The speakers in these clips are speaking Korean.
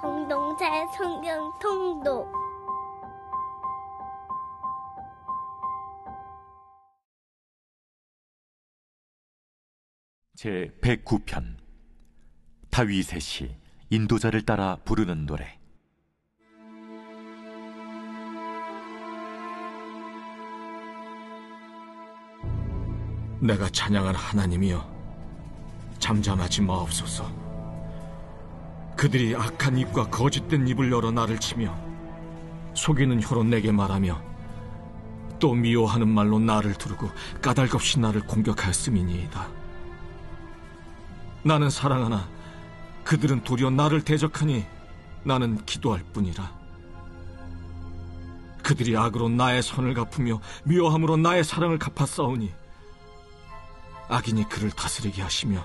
공동체 성경 통독 제 109편 다윗의 시 인도자를 따라 부르는 노래. 내가 찬양한 하나님이여, 잠잠하지 마옵소서. 그들이 악한 입과 거짓된 입을 열어 나를 치며 속이는 혀로 내게 말하며 또 미워하는 말로 나를 두르고 까닭없이 나를 공격하였음이니이다. 나는 사랑하나 그들은 도리어 나를 대적하니 나는 기도할 뿐이라. 그들이 악으로 나의 선을 갚으며 미워함으로 나의 사랑을 갚아싸우니 악인이 그를 다스리게 하시며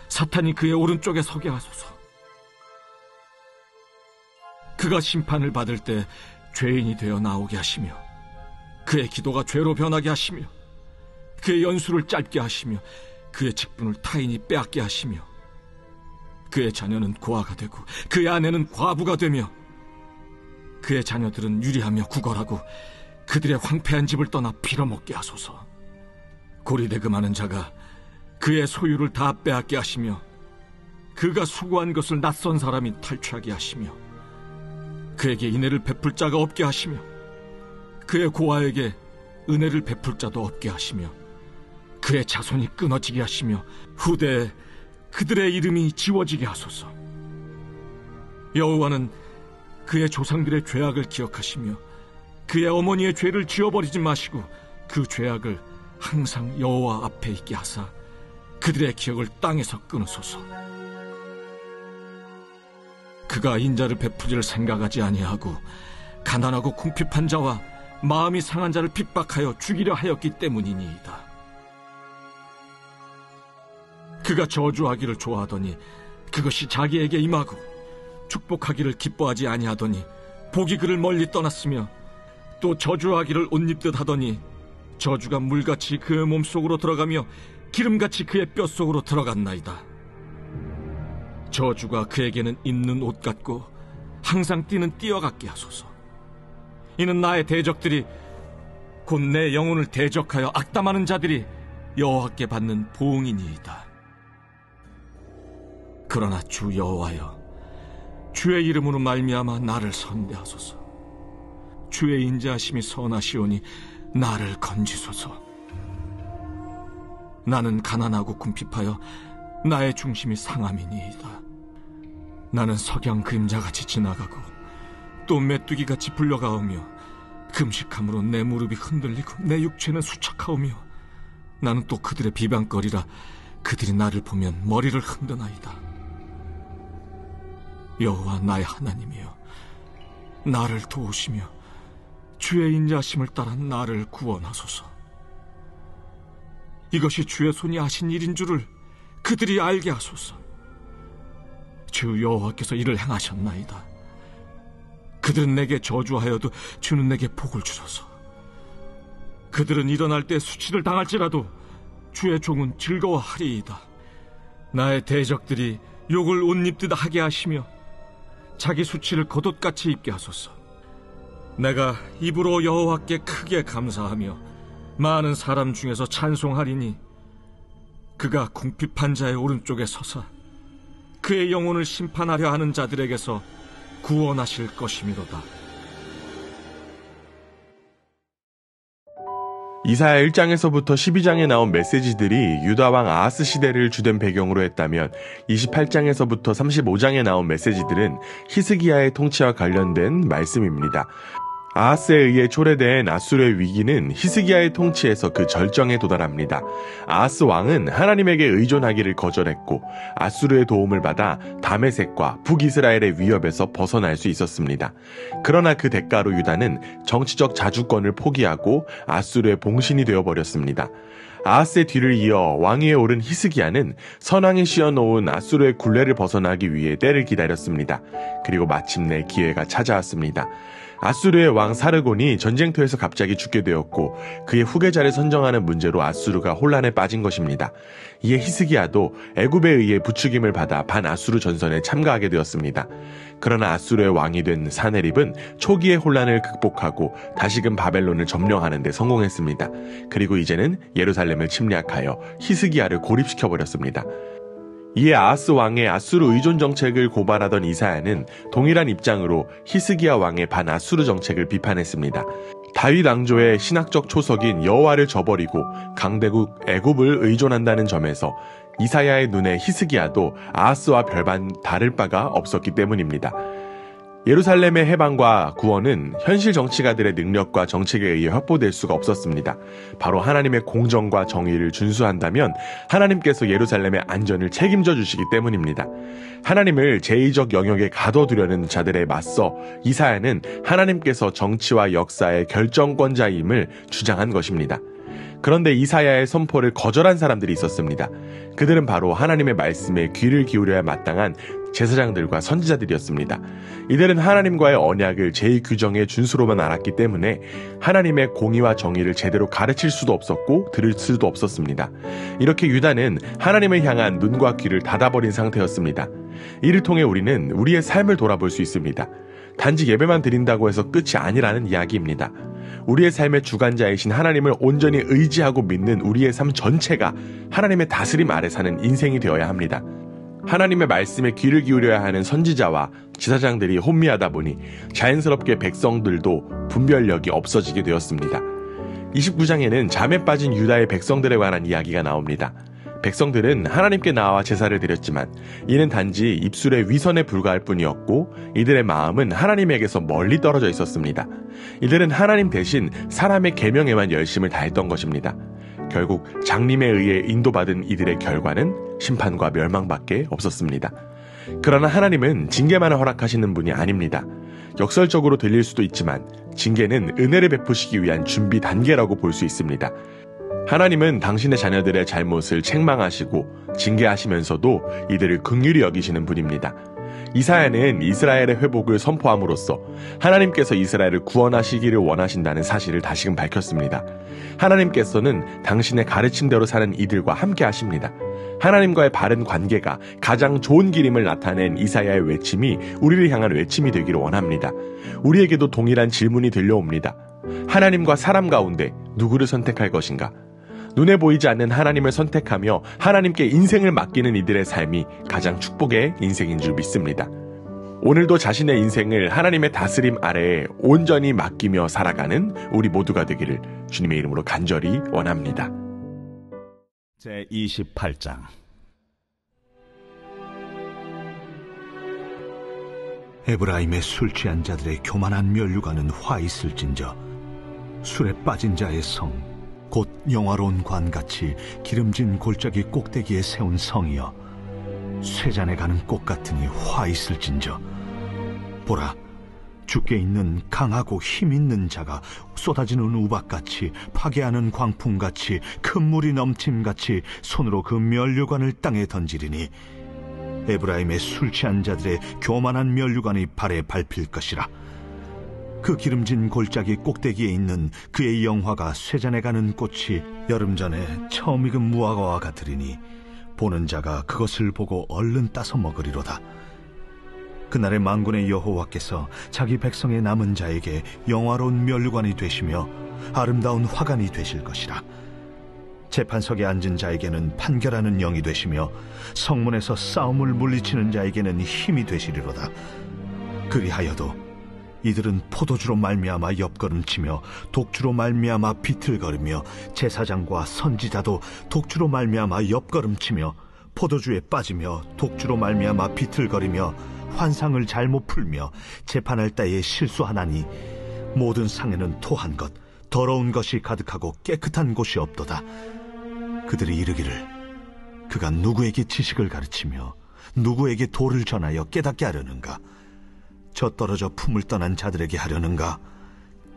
사탄이 그의 오른쪽에 서게 하소서. 그가 심판을 받을 때 죄인이 되어 나오게 하시며 그의 기도가 죄로 변하게 하시며 그의 연수를 짧게 하시며 그의 직분을 타인이 빼앗게 하시며 그의 자녀는 고아가 되고 그의 아내는 과부가 되며 그의 자녀들은 유리하며 구걸하고 그들의 황폐한 집을 떠나 빌어먹게 하소서. 고리대금하는 자가 그의 소유를 다 빼앗게 하시며 그가 수고한 것을 낯선 사람이 탈취하게 하시며 그에게 인애를 베풀 자가 없게 하시며 그의 고아에게 은혜를 베풀 자도 없게 하시며 그의 자손이 끊어지게 하시며 후대에 그들의 이름이 지워지게 하소서. 여호와는 그의 조상들의 죄악을 기억하시며 그의 어머니의 죄를 지워버리지 마시고 그 죄악을 항상 여호와 앞에 있게 하사 그들의 기억을 땅에서 끊으소서. 그가 인자를 베푸기를 생각하지 아니하고 가난하고 궁핍한 자와 마음이 상한 자를 핍박하여 죽이려 하였기 때문이니이다. 그가 저주하기를 좋아하더니 그것이 자기에게 임하고 축복하기를 기뻐하지 아니하더니 복이 그를 멀리 떠났으며 또 저주하기를 옷 입듯 하더니 저주가 물같이 그의 몸속으로 들어가며 기름같이 그의 뼛속으로 들어갔나이다. 저주가 그에게는 입는 옷 같고 항상 뛰는 띠와 같게 하소서. 이는 나의 대적들이 곧 내 영혼을 대적하여 악담하는 자들이 여호와께 받는 보응이니이다. 그러나 주 여호와여, 주의 이름으로 말미암아 나를 선대하소서. 주의 인자하심이 선하시오니 나를 건지소서. 나는 가난하고 궁핍하여 나의 중심이 상함이니이다. 나는 석양 그림자같이 지나가고 또 메뚜기같이 불려가오며 금식함으로 내 무릎이 흔들리고 내 육체는 수척하오며 나는 또 그들의 비방거리라 그들이 나를 보면 머리를 흔드나이다. 여호와 나의 하나님이여, 나를 도우시며 주의 인자하심을 따라 나를 구원하소서. 이것이 주의 손이 하신 일인 줄을 그들이 알게 하소서. 주 여호와께서 이를 행하셨나이다. 그들은 내게 저주하여도 주는 내게 복을 주소서. 그들은 일어날 때 수치를 당할지라도 주의 종은 즐거워하리이다. 나의 대적들이 욕을 옷 입듯 하게 하시며 자기 수치를 겉옷같이 입게 하소서. 내가 입으로 여호와께 크게 감사하며 많은 사람 중에서 찬송하리니 그가 궁핍한 자의 오른쪽에 서서 그의 영혼을 심판하려 하는 자들에게서 구원하실 것이미로다. 이사야 1장에서부터 12장에 나온 메시지들이 유다왕 아하스 시대를 주된 배경으로 했다면 28장에서부터 35장에 나온 메시지들은 히스기야의 통치와 관련된 말씀입니다. 아하스에 의해 초래된 아수르의 위기는 히스기야의 통치에서 그 절정에 도달합니다. 아하스 왕은 하나님에게 의존하기를 거절했고 아수르의 도움을 받아 다메섹과 북이스라엘의 위협에서 벗어날 수 있었습니다. 그러나 그 대가로 유다는 정치적 자주권을 포기하고 아수르의 봉신이 되어버렸습니다. 아하스의 뒤를 이어 왕위에 오른 히스기야는 선왕이 씌워놓은 아수르의 굴레를 벗어나기 위해 때를 기다렸습니다. 그리고 마침내 기회가 찾아왔습니다. 아수르의 왕 사르곤이 전쟁터에서 갑자기 죽게 되었고 그의 후계자를 선정하는 문제로 아수르가 혼란에 빠진 것입니다. 이에 히스기야도 애굽에 의해 부추김을 받아 반아수르 전선에 참가하게 되었습니다. 그러나 아수르의 왕이 된 사네립은 초기의 혼란을 극복하고 다시금 바벨론을 점령하는 데 성공했습니다. 그리고 이제는 예루살렘을 침략하여 히스기야를 고립시켜버렸습니다. 이에 아하스 왕의 아수르 의존 정책을 고발하던 이사야는 동일한 입장으로 히스기야 왕의 반아수르 정책을 비판했습니다. 다윗 왕조의 신학적 초석인 여호와를 저버리고 강대국 애굽을 의존한다는 점에서 이사야의 눈에 히스기야도 아하스와 별반 다를 바가 없었기 때문입니다. 예루살렘의 해방과 구원은 현실 정치가들의 능력과 정책에 의해 확보될 수가 없었습니다. 바로 하나님의 공정과 정의를 준수한다면 하나님께서 예루살렘의 안전을 책임져 주시기 때문입니다. 하나님을 제의적 영역에 가둬두려는 자들에 맞서 이사야는 하나님께서 정치와 역사의 결정권자임을 주장한 것입니다. 그런데 이사야의 선포를 거절한 사람들이 있었습니다. 그들은 바로 하나님의 말씀에 귀를 기울여야 마땅한 제사장들과 선지자들이었습니다. 이들은 하나님과의 언약을 제2규정의 준수로만 알았기 때문에 하나님의 공의와 정의를 제대로 가르칠 수도 없었고 들을 수도 없었습니다. 이렇게 유다는 하나님을 향한 눈과 귀를 닫아버린 상태였습니다. 이를 통해 우리는 우리의 삶을 돌아볼 수 있습니다. 단지 예배만 드린다고 해서 끝이 아니라는 이야기입니다. 우리의 삶의 주관자이신 하나님을 온전히 의지하고 믿는 우리의 삶 전체가 하나님의 다스림 아래 사는 인생이 되어야 합니다. 하나님의 말씀에 귀를 기울여야 하는 선지자와 지사장들이 혼미하다 보니 자연스럽게 백성들도 분별력이 없어지게 되었습니다. 29장에는 잠에 빠진 유다의 백성들에 관한 이야기가 나옵니다. 백성들은 하나님께 나와 제사를 드렸지만 이는 단지 입술의 위선에 불과할 뿐이었고 이들의 마음은 하나님에게서 멀리 떨어져 있었습니다. 이들은 하나님 대신 사람의 계명에만 열심을 다했던 것입니다. 결국 장림에 의해 인도받은 이들의 결과는 심판과 멸망밖에 없었습니다. 그러나 하나님은 징계만을 허락하시는 분이 아닙니다. 역설적으로 들릴 수도 있지만 징계는 은혜를 베푸시기 위한 준비 단계라고 볼 수 있습니다. 하나님은 당신의 자녀들의 잘못을 책망하시고 징계하시면서도 이들을 긍휼히 여기시는 분입니다. 이사야는 이스라엘의 회복을 선포함으로써 하나님께서 이스라엘을 구원하시기를 원하신다는 사실을 다시금 밝혔습니다. 하나님께서는 당신의 가르침대로 사는 이들과 함께 하십니다. 하나님과의 바른 관계가 가장 좋은 길임을 나타낸 이사야의 외침이 우리를 향한 외침이 되기를 원합니다. 우리에게도 동일한 질문이 들려옵니다. 하나님과 사람 가운데 누구를 선택할 것인가? 눈에 보이지 않는 하나님을 선택하며 하나님께 인생을 맡기는 이들의 삶이 가장 축복의 인생인 줄 믿습니다. 오늘도 자신의 인생을 하나님의 다스림 아래에 온전히 맡기며 살아가는 우리 모두가 되기를 주님의 이름으로 간절히 원합니다. 제28장 에브라임의 술 취한 자들의 교만한 면류관은 화 있을진저 술에 빠진 자의 성 곧 영화로운 관같이 기름진 골짜기 꼭대기에 세운 성이여 쇠잔에 가는 꽃 같으니 화 있을진저 보라 주께 있는 강하고 힘 있는 자가 쏟아지는 우박같이 파괴하는 광풍같이 큰 물이 넘침같이 손으로 그 면류관을 땅에 던지리니 에브라임의 술 취한 자들의 교만한 면류관이 발에 밟힐 것이라. 그 기름진 골짜기 꼭대기에 있는 그의 영화가 쇠잔에 가는 꽃이 여름 전에 처음 익은 무화과와 같으리니 보는 자가 그것을 보고 얼른 따서 먹으리로다. 그날의 만군의 여호와께서 자기 백성의 남은 자에게 영화로운 면류관이 되시며 아름다운 화관이 되실 것이라. 재판석에 앉은 자에게는 판결하는 영이 되시며 성문에서 싸움을 물리치는 자에게는 힘이 되시리로다. 그리하여도 이들은 포도주로 말미암아 옆걸음치며 독주로 말미암아 비틀거리며 제사장과 선지자도 독주로 말미암아 옆걸음치며 포도주에 빠지며 독주로 말미암아 비틀거리며 환상을 잘못 풀며 재판할 때에 실수하나니 모든 상에는 토한 것 더러운 것이 가득하고 깨끗한 곳이 없도다. 그들이 이르기를 그가 누구에게 지식을 가르치며 누구에게 도를 전하여 깨닫게 하려는가? 저 떨어져 품을 떠난 자들에게 하려는가?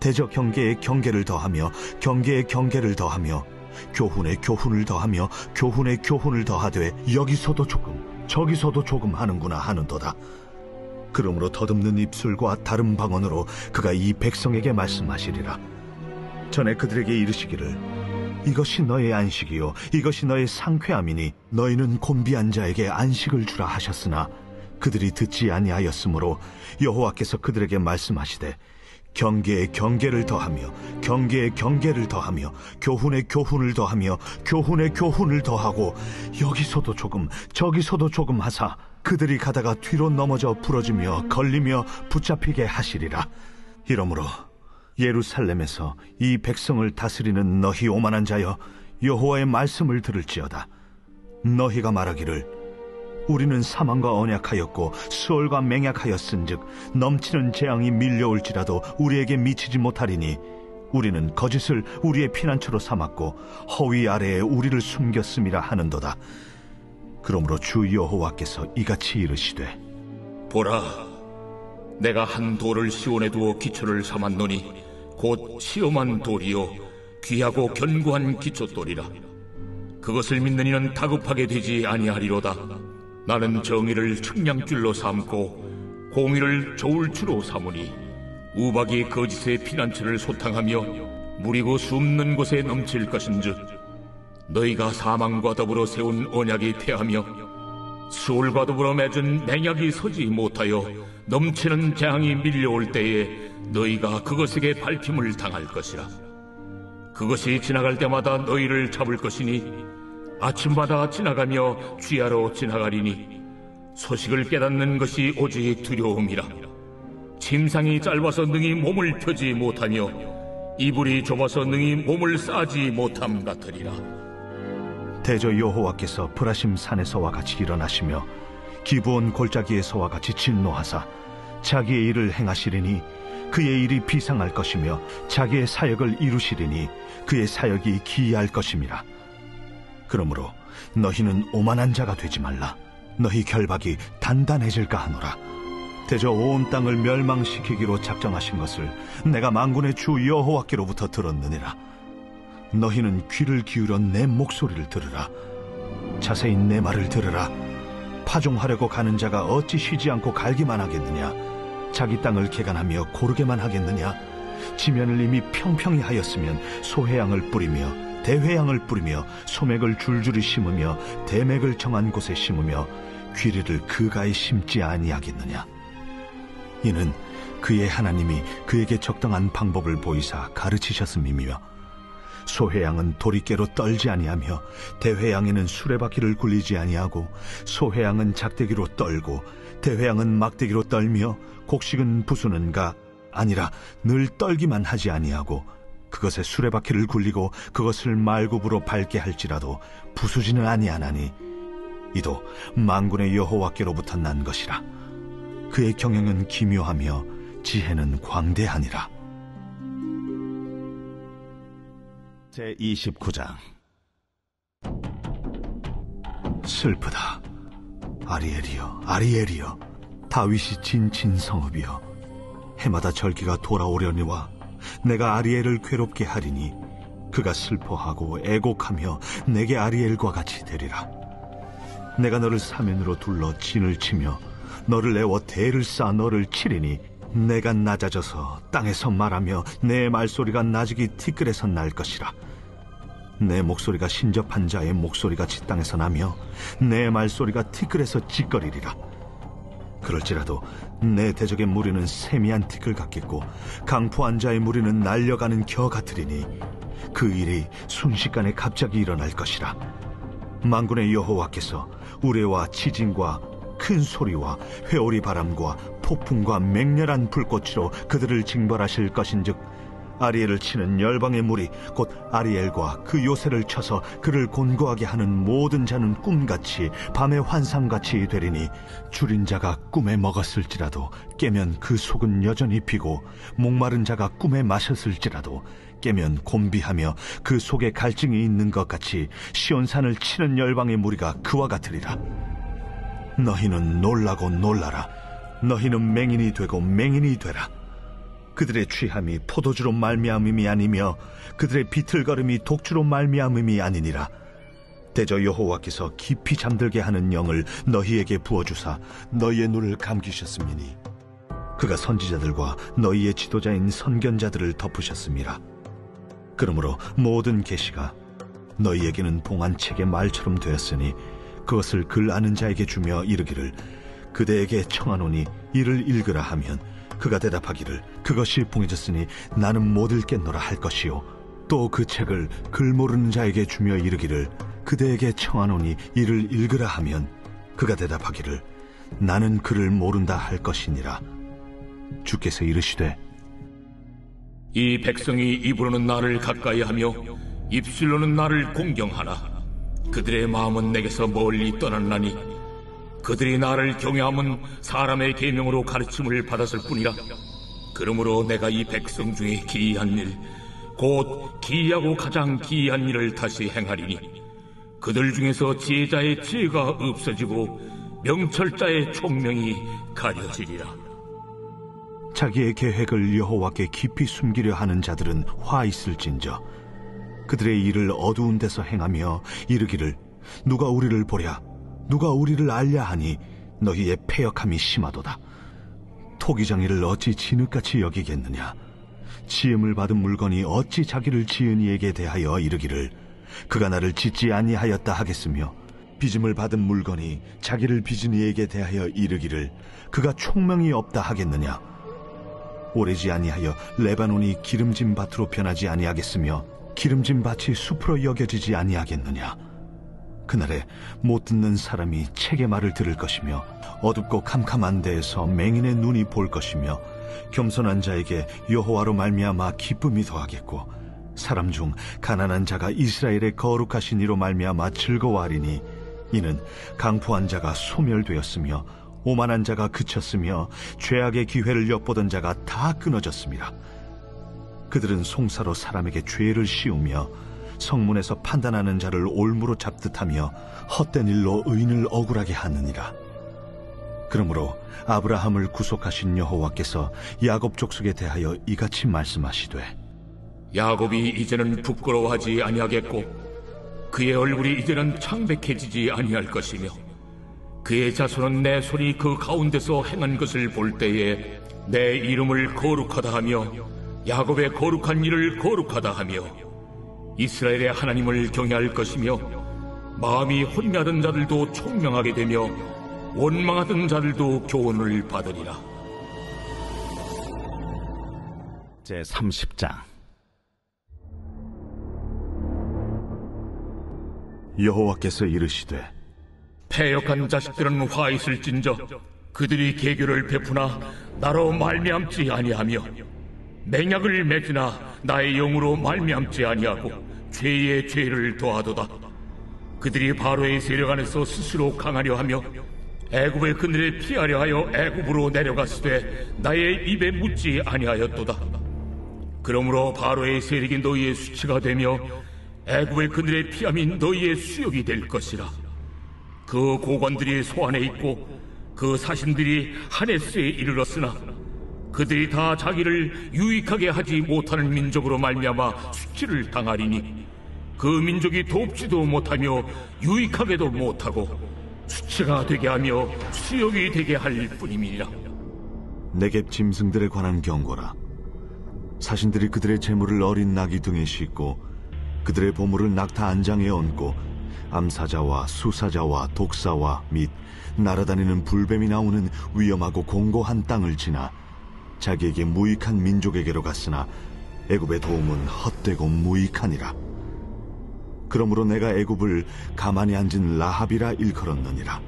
대저 경계에 경계를 더하며 경계에 경계를 더하며 교훈에 교훈을 더하며 교훈에 교훈을 더하되 여기서도 조금 저기서도 조금 하는구나 하는도다. 그러므로 더듬는 입술과 다른 방언으로 그가 이 백성에게 말씀하시리라. 전에 그들에게 이르시기를 이것이 너의 안식이요 이것이 너의 상쾌함이니 너희는 곤비한 자에게 안식을 주라 하셨으나 그들이 듣지 아니하였으므로 여호와께서 그들에게 말씀하시되 경계에 경계를 더하며 경계에 경계를 더하며 교훈에 교훈을 더하며 교훈에 교훈을 더하고 여기서도 조금 저기서도 조금 하사 그들이 가다가 뒤로 넘어져 부러지며 걸리며 붙잡히게 하시리라. 이러므로 예루살렘에서 이 백성을 다스리는 너희 오만한 자여 여호와의 말씀을 들을지어다. 너희가 말하기를 우리는 사망과 언약하였고 수월과 맹약하였은즉 넘치는 재앙이 밀려올지라도 우리에게 미치지 못하리니 우리는 거짓을 우리의 피난처로 삼았고 허위 아래에 우리를 숨겼음이라 하는도다. 그러므로 주 여호와께서 이같이 이르시되 보라, 내가 한 돌을 시온에 두어 기초를 삼았노니 곧 시험한 돌이요 귀하고 견고한 기초돌이라. 그것을 믿는 이는 다급하게 되지 아니하리로다. 나는 정의를 측량줄로 삼고 공의를 저울추로 삼으니 우박이 거짓의 피난처를 소탕하며 무리고 숨는 곳에 넘칠 것인즉 너희가 사망과 더불어 세운 언약이 패하며 수월과 더불어 맺은 맹약이 서지 못하여 넘치는 재앙이 밀려올 때에 너희가 그것에게 밟힘을 당할 것이라. 그것이 지나갈 때마다 너희를 잡을 것이니 아침마다 지나가며 쥐하러 지나가리니 소식을 깨닫는 것이 오직 두려움이라. 침상이 짧아서 능히 몸을 펴지 못하며 이불이 좁아서 능히 몸을 싸지 못함 같으리라. 대저 여호와께서 브라심 산에서와 같이 일어나시며 기브온 골짜기에서와 같이 진노하사 자기의 일을 행하시리니 그의 일이 비상할 것이며 자기의 사역을 이루시리니 그의 사역이 기이할 것임이라. 그러므로 너희는 오만한 자가 되지 말라. 너희 결박이 단단해질까 하노라. 대저 온 땅을 멸망시키기로 작정하신 것을 내가 만군의 주 여호와께로부터 들었느니라. 너희는 귀를 기울여 내 목소리를 들으라. 자세히 내 말을 들으라. 파종하려고 가는 자가 어찌 쉬지 않고 갈기만 하겠느냐? 자기 땅을 개간하며 고르게만 하겠느냐? 지면을 이미 평평히 하였으면 소회양을 뿌리며 대회양을 뿌리며 소맥을 줄줄이 심으며 대맥을 정한 곳에 심으며 귀리를 그가에 심지 아니하겠느냐? 이는 그의 하나님이 그에게 적당한 방법을 보이사 가르치셨음이며 소회양은 도리깨로 떨지 아니하며 대회양에는 수레바퀴를 굴리지 아니하고 소회양은 작대기로 떨고 대회양은 막대기로 떨며 곡식은 부수는가 아니라 늘 떨기만 하지 아니하고 그것에 수레바퀴를 굴리고 그것을 말굽으로 밟게 할지라도 부수지는 아니하나니 이도 만군의 여호와께로부터 난 것이라. 그의 경영은 기묘하며 지혜는 광대하니라. 제29장. 슬프다. 아리엘이여, 아리엘이여, 다윗이 진친 성읍이여, 해마다 절기가 돌아오려니와 내가 아리엘을 괴롭게 하리니 그가 슬퍼하고 애곡하며 내게 아리엘과 같이 되리라. 내가 너를 사면으로 둘러 진을 치며 너를 내어 대를 쌓아 너를 치리니 내가 낮아져서 땅에서 말하며 내 말소리가 나직이 티끌에서 날 것이라. 내 목소리가 신접한 자의 목소리같이 땅에서 나며 내 말소리가 티끌에서 찌꺼리리라. 그럴지라도 내 대적의 무리는 세미한 티끌 같겠고 강포한 자의 무리는 날려가는 겨 같으리니 그 일이 순식간에 갑자기 일어날 것이라. 만군의 여호와께서 우레와 지진과 큰 소리와 회오리 바람과 폭풍과 맹렬한 불꽃으로 그들을 징벌하실 것인즉 아리엘을 치는 열방의 무리 곧 아리엘과 그 요새를 쳐서 그를 곤고하게 하는 모든 자는 꿈같이 밤의 환상같이 되리니 줄인 자가 꿈에 먹었을지라도 깨면 그 속은 여전히 비고 목마른 자가 꿈에 마셨을지라도 깨면 곤비하며 그 속에 갈증이 있는 것 같이 시온산을 치는 열방의 무리가 그와 같으리라. 너희는 놀라고 놀라라. 너희는 맹인이 되고 맹인이 되라. 그들의 취함이 포도주로 말미암음이 아니며 그들의 비틀거림이 독주로 말미암음이 아니니라. 대저 여호와께서 깊이 잠들게 하는 영을 너희에게 부어주사 너희의 눈을 감기셨음이니 그가 선지자들과 너희의 지도자인 선견자들을 덮으셨습니다. 그러므로 모든 계시가 너희에게는 봉한 책의 말처럼 되었으니 그것을 글 아는 자에게 주며 이르기를 그대에게 청하노니 이를 읽으라 하면 그가 대답하기를 그것이 봉해졌으니 나는 못 읽겠노라 할 것이요 또 그 책을 글 모르는 자에게 주며 이르기를 그대에게 청하노니 이를 읽으라 하면 그가 대답하기를 나는 글을 모른다 할 것이니라. 주께서 이르시되 이 백성이 입으로는 나를 가까이하며 입술로는 나를 공경하나 그들의 마음은 내게서 멀리 떠났나니 그들이 나를 경외함은 사람의 계명으로 가르침을 받았을 뿐이라. 그러므로 내가 이 백성 중에 기이한 일 곧 기이하고 가장 기이한 일을 다시 행하리니 그들 중에서 지혜자의 지혜가 없어지고 명철자의 총명이 가려지리라. 자기의 계획을 여호와께 깊이 숨기려 하는 자들은 화 있을진저 그들의 일을 어두운 데서 행하며 이르기를 누가 우리를 보랴 누가 우리를 알랴 하니 너희의 패역함이 심하도다. 토기장이를 어찌 진흙같이 여기겠느냐. 지음을 받은 물건이 어찌 자기를 지은 이에게 대하여 이르기를 그가 나를 짓지 아니하였다 하겠으며 빚음을 받은 물건이 자기를 빚은 이에게 대하여 이르기를 그가 총명이 없다 하겠느냐. 오래지 아니하여 레바논이 기름진 밭으로 변하지 아니하겠으며 기름진 밭이 숲으로 여겨지지 아니하겠느냐. 그날에 못 듣는 사람이 책의 말을 들을 것이며 어둡고 캄캄한 데에서 맹인의 눈이 볼 것이며 겸손한 자에게 여호와로 말미암아 기쁨이 더하겠고 사람 중 가난한 자가 이스라엘의 거룩하신 이로 말미암아 즐거워하리니 이는 강포한 자가 소멸되었으며 오만한 자가 그쳤으며 죄악의 기회를 엿보던 자가 다 끊어졌습니다. 그들은 송사로 사람에게 죄를 씌우며 성문에서 판단하는 자를 올무로 잡듯하며 헛된 일로 의인을 억울하게 하느니라. 그러므로 아브라함을 구속하신 여호와께서 야곱 족속에 대하여 이같이 말씀하시되 야곱이 이제는 부끄러워하지 아니하겠고 그의 얼굴이 이제는 창백해지지 아니할 것이며 그의 자손은 내 손이 그 가운데서 행한 것을 볼 때에 내 이름을 거룩하다 하며 야곱의 거룩한 일을 거룩하다 하며 이스라엘의 하나님을 경외할 것이며 마음이 혼미하던 자들도 총명하게 되며 원망하던 자들도 교훈을 받으리라. 제30장 여호와께서 이르시되 패역한 자식들은 화 있을진저 그들이 계교를 베푸나 나로 말미암지 아니하며 맹약을 맺으나 나의 영으로 말미암지 아니하고 죄의 죄를 더하도다. 그들이 바로의 세력 안에서 스스로 강하려 하며 애굽의 그늘에 피하려 하여 애굽으로 내려갔으되 나의 입에 묻지 아니하였도다. 그러므로 바로의 세력이 너희의 수치가 되며 애굽의 그늘에 피함이 너희의 수욕이 될 것이라. 그 고관들이 소안에 있고 그 사신들이 하네스에 이르렀으나 그들이 다 자기를 유익하게 하지 못하는 민족으로 말미암아 수치를 당하리니 그 민족이 돕지도 못하며 유익하게도 못하고 수치가 되게 하며 수욕이 되게 할 뿐임이니라. 네겝 짐승들에 관한 경고라. 사신들이 그들의 재물을 어린 나귀 등에 싣고 그들의 보물을 낙타 안장에 얹고 암사자와 수사자와 독사와 및 날아다니는 불뱀이 나오는 위험하고 공고한 땅을 지나 자기에게 무익한 민족에게로 갔으나 애굽의 도움은 헛되고 무익하니라. 그러므로 내가 애굽을 가만히 앉은 라합이라 일컬었느니라.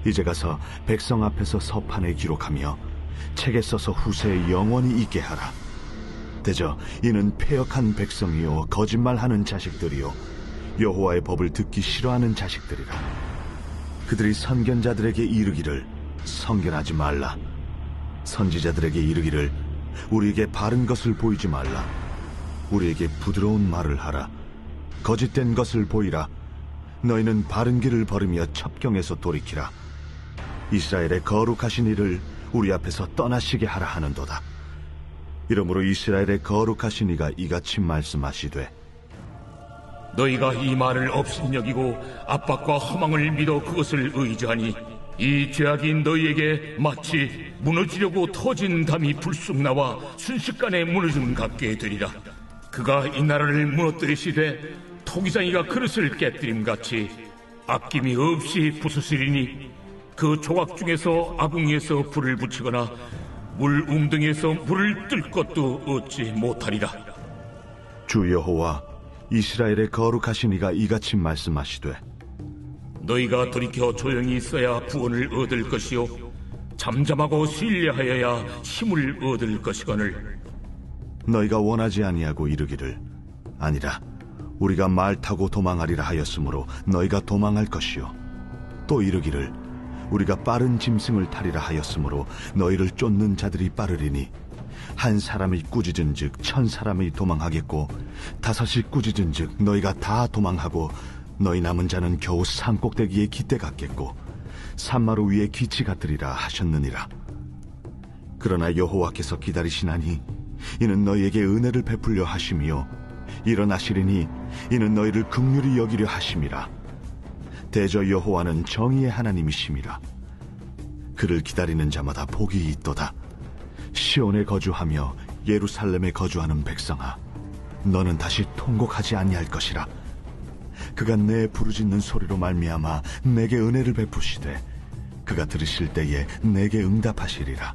이제 가서 백성 앞에서 서판에 기록하며 책에 써서 후세에 영원히 있게 하라. 대저 이는 패역한 백성이요 거짓말하는 자식들이요 여호와의 법을 듣기 싫어하는 자식들이라. 그들이 선견자들에게 이르기를 선견하지 말라. 선지자들에게 이르기를 우리에게 바른 것을 보이지 말라. 우리에게 부드러운 말을 하라. 거짓된 것을 보이라. 너희는 바른 길을 걸으며 첩경에서 돌이키라. 이스라엘의 거룩하신 이를 우리 앞에서 떠나시게 하라 하는도다. 이러므로 이스라엘의 거룩하신 이가 이같이 말씀하시되 너희가 이 말을 없인 여기고 압박과 허망을 믿어 그것을 의지하니 이 죄악이 너희에게 마치 무너지려고 터진 담이 불쑥 나와 순식간에 무너짐 같게 되리라. 그가 이 나라를 무너뜨리시되 토기장이가 그릇을 깨뜨림같이 아낌이 없이 부수시리니 그 조각 중에서 아궁이에서 불을 붙이거나 물 웅덩이에서 물을 뜰 것도 얻지 못하리라. 주 여호와 이스라엘의 거룩하신 이가 이같이 말씀하시되 너희가 돌이켜 조용히 있어야 구원을 얻을 것이요 잠잠하고 신뢰하여야 힘을 얻을 것이거늘 너희가 원하지 아니하고 이르기를 아니라 우리가 말 타고 도망하리라 하였으므로 너희가 도망할 것이요 또 이르기를 우리가 빠른 짐승을 타리라 하였으므로 너희를 쫓는 자들이 빠르리니 한 사람이 꾸짖은즉 1000사람이 도망하겠고 5이 꾸짖은즉 너희가 다 도망하고 너희 남은 자는 겨우 산꼭대기에 깃대 같겠고 산마루 위에 기치 같으리라 하셨느니라. 그러나 여호와께서 기다리시나니 이는 너희에게 은혜를 베풀려 하심이요 일어나시리니 이는 너희를 긍휼히 여기려 하심이라. 대저 여호와는 정의의 하나님이심이라. 그를 기다리는 자마다 복이 있도다. 시온에 거주하며 예루살렘에 거주하는 백성아, 너는 다시 통곡하지 아니할 것이라. 그가 내 부르짖는 소리로 말미암아 내게 은혜를 베푸시되 그가 들으실 때에 내게 응답하시리라.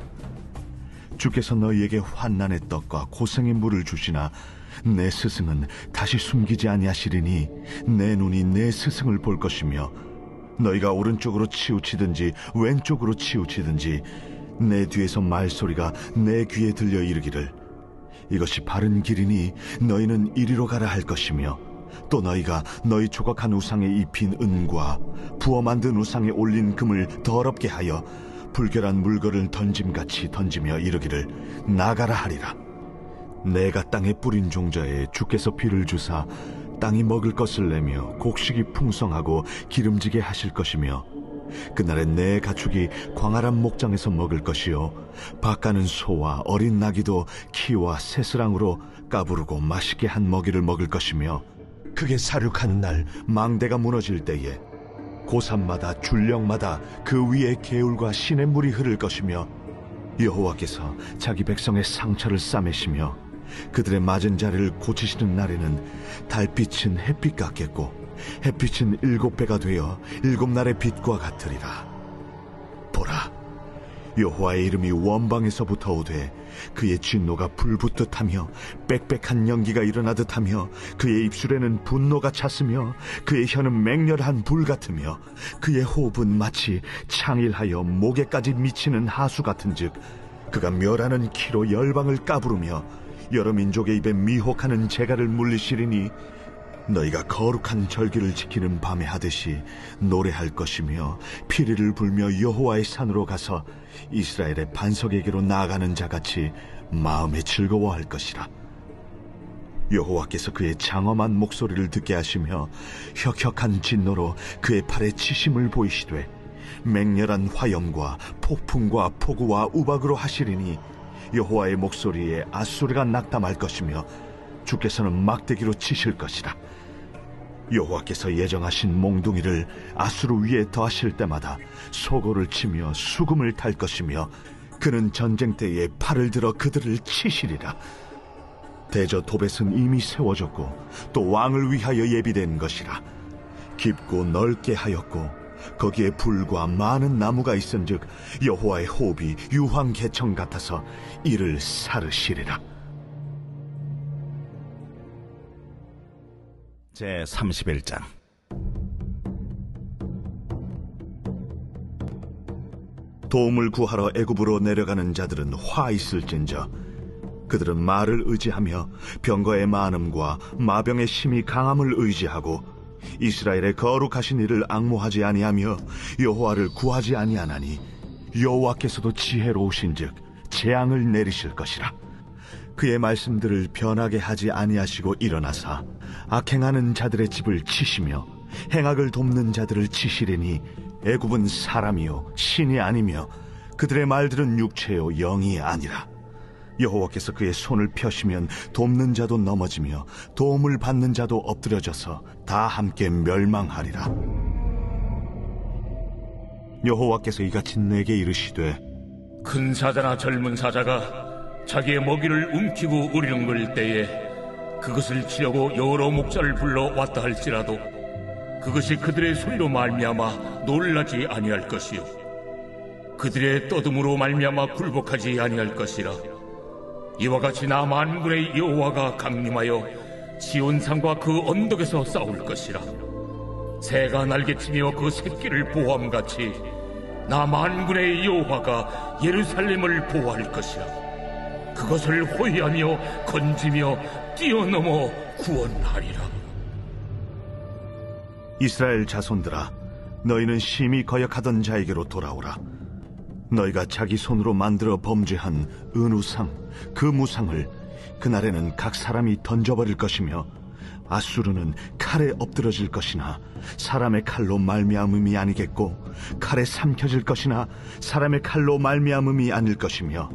주께서 너희에게 환난의 떡과 고생의 물을 주시나 내 스승은 다시 숨기지 아니하시리니 내 눈이 내 스승을 볼 것이며 너희가 오른쪽으로 치우치든지 왼쪽으로 치우치든지 내 뒤에서 말소리가 내 귀에 들려 이르기를 이것이 바른 길이니 너희는 이리로 가라 할 것이며 또 너희가 너희 조각한 우상에 입힌 은과 부어 만든 우상에 올린 금을 더럽게 하여 불결한 물건을 던짐같이 던지며 이르기를 나가라 하리라. 내가 땅에 뿌린 종자에 주께서 비를 주사 땅이 먹을 것을 내며 곡식이 풍성하고 기름지게 하실 것이며 그날에 내 가축이 광활한 목장에서 먹을 것이요 밭가는 소와 어린 나귀도 키와 새스랑으로 까부르고 맛있게 한 먹이를 먹을 것이며 그게 사륙하는 날 망대가 무너질 때에 고산마다 줄령마다 그 위에 개울과 시냇물이 흐를 것이며 여호와께서 자기 백성의 상처를 싸매시며 그들의 맞은 자리를 고치시는 날에는 달빛은 햇빛 같겠고 햇빛은 7배가 되어 7날의 빛과 같으리라. 보라, 여호와의 이름이 원방에서부터 오되 그의 진노가 불붙듯하며 빽빽한 연기가 일어나듯하며 그의 입술에는 분노가 찼으며 그의 혀는 맹렬한 불 같으며 그의 호흡은 마치 창일하여 목에까지 미치는 하수 같은즉 그가 멸하는 키로 열방을 까부르며 여러 민족의 입에 미혹하는 재갈을 물리시리니 너희가 거룩한 절기를 지키는 밤에 하듯이 노래할 것이며 피리를 불며 여호와의 산으로 가서 이스라엘의 반석에게로 나아가는 자같이 마음에 즐거워할 것이라. 여호와께서 그의 장엄한 목소리를 듣게 하시며 혁혁한 진노로 그의 팔에 치심을 보이시되 맹렬한 화염과 폭풍과 폭우와 우박으로 하시리니 여호와의 목소리에 앗소리가 낙담할 것이며 주께서는 막대기로 치실 것이라. 여호와께서 예정하신 몽둥이를 아수르 위에 더하실 때마다 소고를 치며 수금을 탈 것이며 그는 전쟁 때에 팔을 들어 그들을 치시리라. 대저 도벳은 이미 세워졌고 또 왕을 위하여 예비된 것이라. 깊고 넓게 하였고 거기에 불과 많은 나무가 있은즉 여호와의 호흡이 유황 개청 같아서 이를 사르시리라. 제 31장. 도움을 구하러 애굽으로 내려가는 자들은 화 있을진저 그들은 말을 의지하며 병거의 많음과 마병의 심히 강함을 의지하고 이스라엘의 거룩하신 이를 앙모하지 아니하며 여호와를 구하지 아니하나니 여호와께서도 지혜로우신즉 재앙을 내리실 것이라. 그의 말씀들을 변하게 하지 아니하시고 일어나사 악행하는 자들의 집을 치시며 행악을 돕는 자들을 치시리니 애굽은 사람이요 신이 아니며 그들의 말들은 육체요 영이 아니라. 여호와께서 그의 손을 펴시면 돕는 자도 넘어지며 도움을 받는 자도 엎드려져서 다 함께 멸망하리라. 여호와께서 이같이 내게 이르시되 큰 사자나 젊은 사자가 자기의 먹이를 움키고 우리렁거릴 때에 그것을 치려고 여러 목자를 불러 왔다 할지라도 그것이 그들의 소리로 말미암아 놀라지 아니할 것이요 그들의 떠듬으로 말미암아 굴복하지 아니할 것이라. 이와 같이 나 만군의 여호와가 강림하여 시온산과 그 언덕에서 싸울 것이라. 새가 날개치며 그 새끼를 보호함같이 나 만군의 여호와가 예루살렘을 보호할 것이라. 그것을 호위하며 건지며 뛰어넘어 구원하리라. 이스라엘 자손들아, 너희는 심히 거역하던 자에게로 돌아오라. 너희가 자기 손으로 만들어 범죄한 은우상, 그 무상을 그날에는 각 사람이 던져버릴 것이며 아수르는 칼에 엎드러질 것이나 사람의 칼로 말미암음이 아니겠고 칼에 삼켜질 것이나 사람의 칼로 말미암음이 아닐 것이며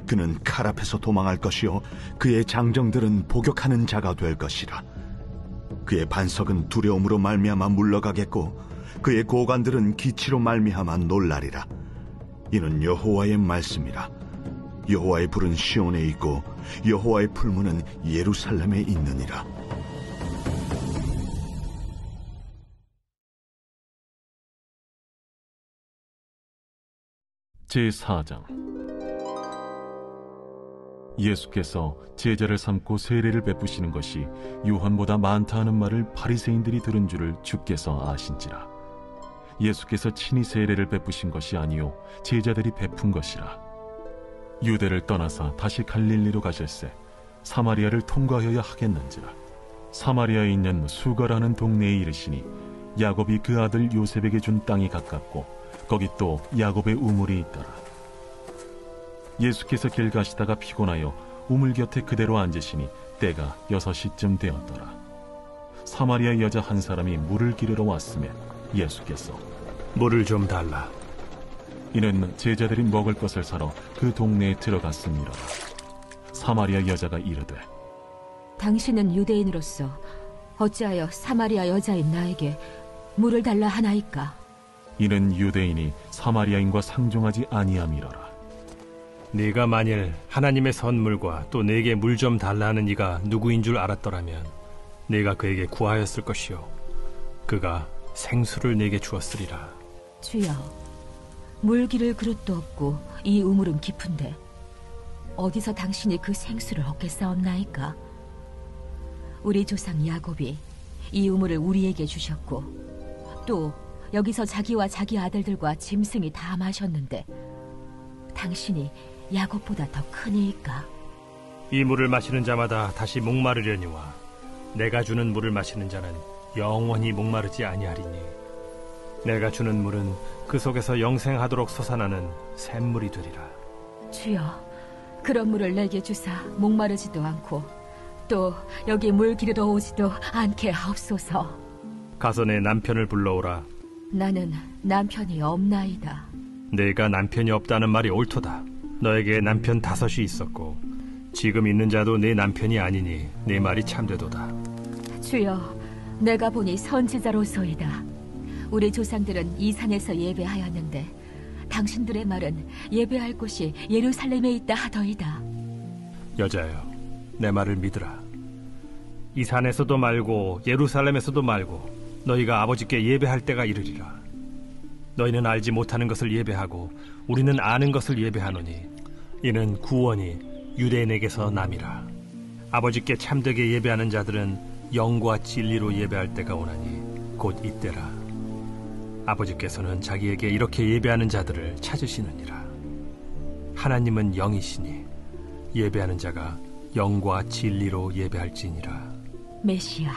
그는 칼 앞에서 도망할 것이요 그의 장정들은 복역하는 자가 될 것이라. 그의 반석은 두려움으로 말미암아 물러가겠고 그의 고관들은 기치로 말미암아 놀라리라. 이는 여호와의 말씀이라. 여호와의 불은 시온에 있고 여호와의 풀무는 예루살렘에 있느니라. 제4장. 예수께서 제자를 삼고 세례를 베푸시는 것이 요한보다 많다 하는 말을 바리새인들이 들은 줄을 주께서 아신지라. 예수께서 친히 세례를 베푸신 것이 아니요 제자들이 베푼 것이라. 유대를 떠나사 다시 갈릴리로 가실새 사마리아를 통과하여야 하겠는지라. 사마리아에 있는 수가라는 동네에 이르시니 야곱이 그 아들 요셉에게 준 땅이 가깝고 거기 또 야곱의 우물이 있더라. 예수께서 길 가시다가 피곤하여 우물 곁에 그대로 앉으시니 때가 6시쯤 되었더라. 사마리아 여자 한 사람이 물을 기르러 왔으며 예수께서 물을 좀 달라. 이는 제자들이 먹을 것을 사러 그 동네에 들어갔음이로라. 사마리아 여자가 이르되 당신은 유대인으로서 어찌하여 사마리아 여자인 나에게 물을 달라 하나이까? 이는 유대인이 사마리아인과 상종하지 아니함이로라. 네가 만일 하나님의 선물과 또 내게 물 좀 달라 하는 이가 누구인 줄 알았더라면 네가 그에게 구하였을 것이요 그가 생수를 내게 주었으리라. 주여, 물 기를 그릇도 없고 이 우물은 깊은데 어디서 당신이 그 생수를 얻겠사옵나이까? 우리 조상 야곱이 이 우물을 우리에게 주셨고 또 여기서 자기와 자기 아들들과 짐승이 다 마셨는데 당신이 야곱보다 더 크니까? 이 물을 마시는 자마다 다시 목마르려니와 내가 주는 물을 마시는 자는 영원히 목마르지 아니하리니 내가 주는 물은 그 속에서 영생하도록 솟아나는 샘물이 되리라. 주여, 그런 물을 내게 주사 목마르지도 않고 또 여기 물 기르러 오지도 않게 하옵소서. 가서 내 남편을 불러오라. 나는 남편이 없나이다. 내가 남편이 없다는 말이 옳도다. 너에게 남편 5이 있었고 지금 있는 자도 내 남편이 아니니 내 말이 참되도다. 주여, 내가 보니 선지자로소이다. 우리 조상들은 이 산에서 예배하였는데 당신들의 말은 예배할 곳이 예루살렘에 있다 하더이다. 여자여, 내 말을 믿으라. 이 산에서도 말고 예루살렘에서도 말고 너희가 아버지께 예배할 때가 이르리라. 너희는 알지 못하는 것을 예배하고 우리는 아는 것을 예배하노니 이는 구원이 유대인에게서 남이라. 아버지께 참되게 예배하는 자들은 영과 진리로 예배할 때가 오나니 곧 이때라. 아버지께서는 자기에게 이렇게 예배하는 자들을 찾으시느니라. 하나님은 영이시니 예배하는 자가 영과 진리로 예배할지니라. 메시아,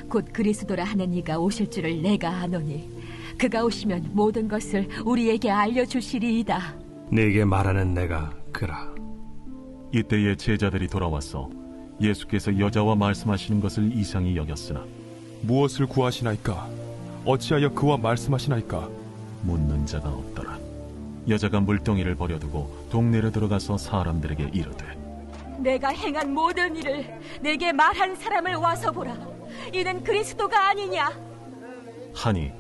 곧 그리스도라 하는 이가 오실 줄을 내가 아노니 그가 오시면 모든 것을 우리에게 알려주시리이다. 네게 말하는 내가 그라. 이때에 제자들이 돌아와서 예수께서 여자와 말씀하시는 것을 이상히 여겼으나 무엇을 구하시나이까? 어찌하여 그와 말씀하시나이까? 묻는 자가 없더라. 여자가 물동이를 버려두고 동네로 들어가서 사람들에게 이르되 내가 행한 모든 일을 내게 말한 사람을 와서 보라. 이는 그리스도가 아니냐? 하니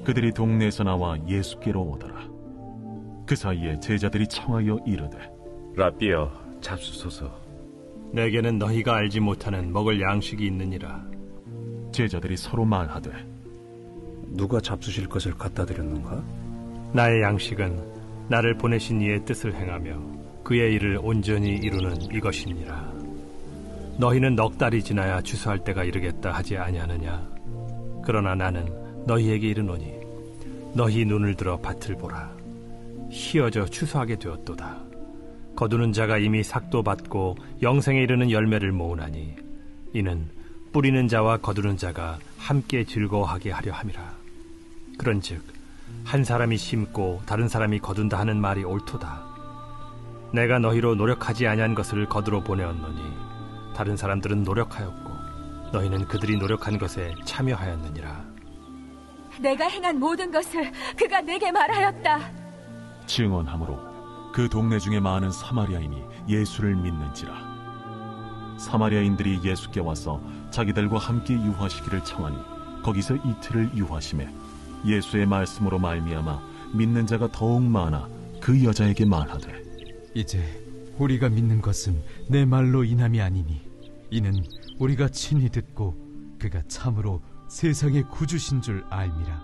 그들이 동네에서 나와 예수께로 오더라. 그 사이에 제자들이 청하여 이르되, 라삐여, 잡수소서. 내게는 너희가 알지 못하는 먹을 양식이 있느니라. 제자들이 서로 말하되, 누가 잡수실 것을 갖다 드렸는가? 나의 양식은 나를 보내신 이의 뜻을 행하며 그의 일을 온전히 이루는 이것이니라. 너희는 넉 달이 지나야 추수할 때가 이르겠다 하지 아니하느냐? 그러나 나는 너희에게 이르노니 너희 눈을 들어 밭을 보라. 희어져 추수하게 되었도다. 거두는 자가 이미 삭도 받고 영생에 이르는 열매를 모으나니 이는 뿌리는 자와 거두는 자가 함께 즐거워하게 하려 함이라. 그런즉 한 사람이 심고 다른 사람이 거둔다 하는 말이 옳도다. 내가 너희로 노력하지 아니한 것을 거두러 보내었노니 다른 사람들은 노력하였고 너희는 그들이 노력한 것에 참여하였느니라. 내가 행한 모든 것을 그가 내게 말하였다. 증언함으로 그 동네 중에 많은 사마리아인이 예수를 믿는지라. 사마리아인들이 예수께 와서 자기들과 함께 유하시기를 청하니 거기서 이틀을 유하심에 예수의 말씀으로 말미암아 믿는 자가 더욱 많아 그 여자에게 말하되, 이제 우리가 믿는 것은 내 말로 인함이 아니니 이는 우리가 친히 듣고 그가 참으로 세상의 구주신 줄 알미라.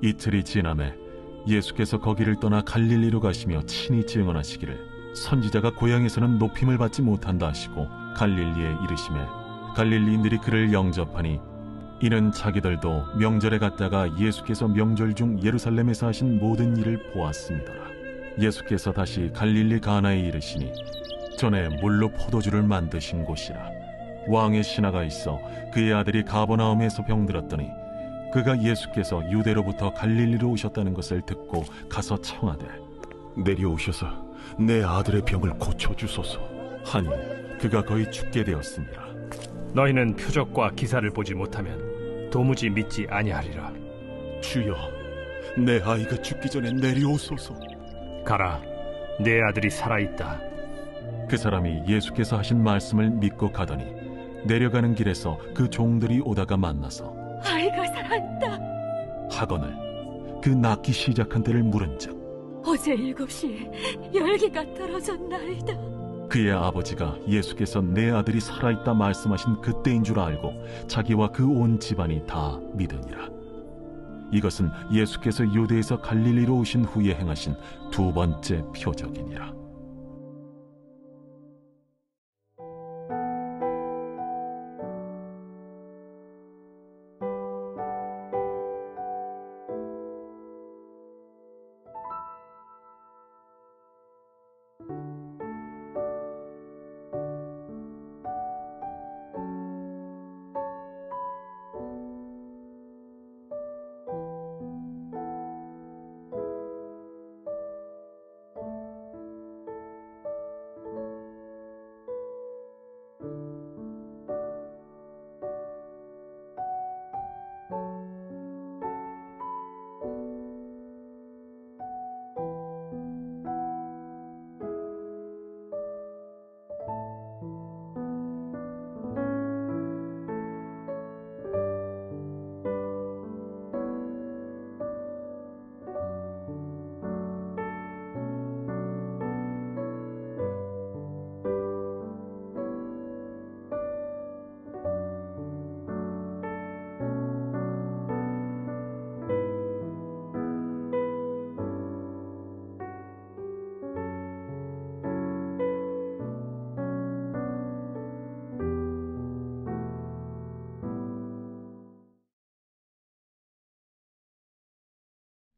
이틀이 지남에 예수께서 거기를 떠나 갈릴리로 가시며 친히 증언하시기를 선지자가 고향에서는 높임을 받지 못한다 하시고 갈릴리에 이르시매 갈릴리인들이 그를 영접하니 이는 자기들도 명절에 갔다가 예수께서 명절 중 예루살렘에서 하신 모든 일을 보았습니다라. 예수께서 다시 갈릴리 가나에 이르시니 전에 물로 포도주를 만드신 곳이라. 왕의 신하가 있어 그의 아들이 가버나움에서 병들었더니 그가 예수께서 유대로부터 갈릴리로 오셨다는 것을 듣고 가서 청하되, 내려오셔서 내 아들의 병을 고쳐주소서 하니 그가 거의 죽게 되었습니다. 너희는 표적과 기사를 보지 못하면 도무지 믿지 아니하리라. 주여, 내 아이가 죽기 전에 내려오소서. 가라, 내 아들이 살아있다. 그 사람이 예수께서 하신 말씀을 믿고 가더니 내려가는 길에서 그 종들이 오다가 만나서 아이가 살아있다 하거늘 그 낳기 시작한 때를 물은즉 어제 7시에 열기가 떨어졌나이다. 그의 아버지가 예수께서 내 아들이 살아있다 말씀하신 그때인 줄 알고 자기와 그 온 집안이 다 믿으니라. 이것은 예수께서 유대에서 갈릴리로 오신 후에 행하신 두 번째 표적이니라.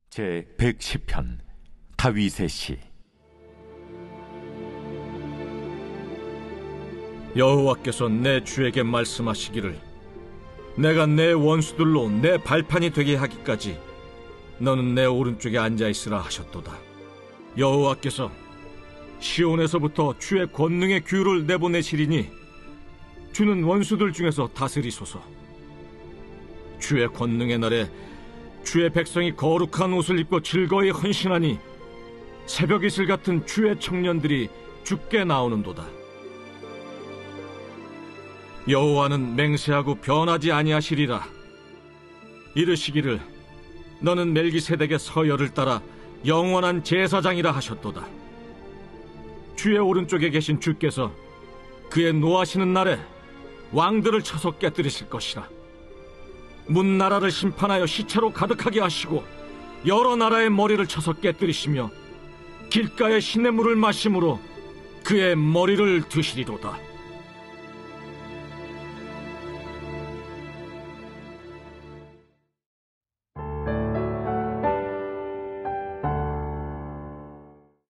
제 110편 다윗의 시. 여호와께서 내 주에게 말씀하시기를 내가 내 원수들로 내 발판이 되게 하기까지 너는 내 오른쪽에 앉아있으라 하셨도다. 여호와께서 시온에서부터 주의 권능의 규를 내보내시리니 주는 원수들 중에서 다스리소서. 주의 권능의 날에 주의 백성이 거룩한 옷을 입고 즐거이 헌신하니 새벽 이슬 같은 주의 청년들이 주께 나오는도다. 여호와는 맹세하고 변하지 아니하시리라. 이르시기를 너는 멜기세덱의 서열을 따라 영원한 제사장이라 하셨도다. 주의 오른쪽에 계신 주께서 그의 노하시는 날에 왕들을 쳐서 깨뜨리실 것이라. 문 나라를 심판하여 시체로 가득하게 하시고 여러 나라의 머리를 쳐서 깨뜨리시며 길가의 시냇물을 마심으로 그의 머리를 드시리로다.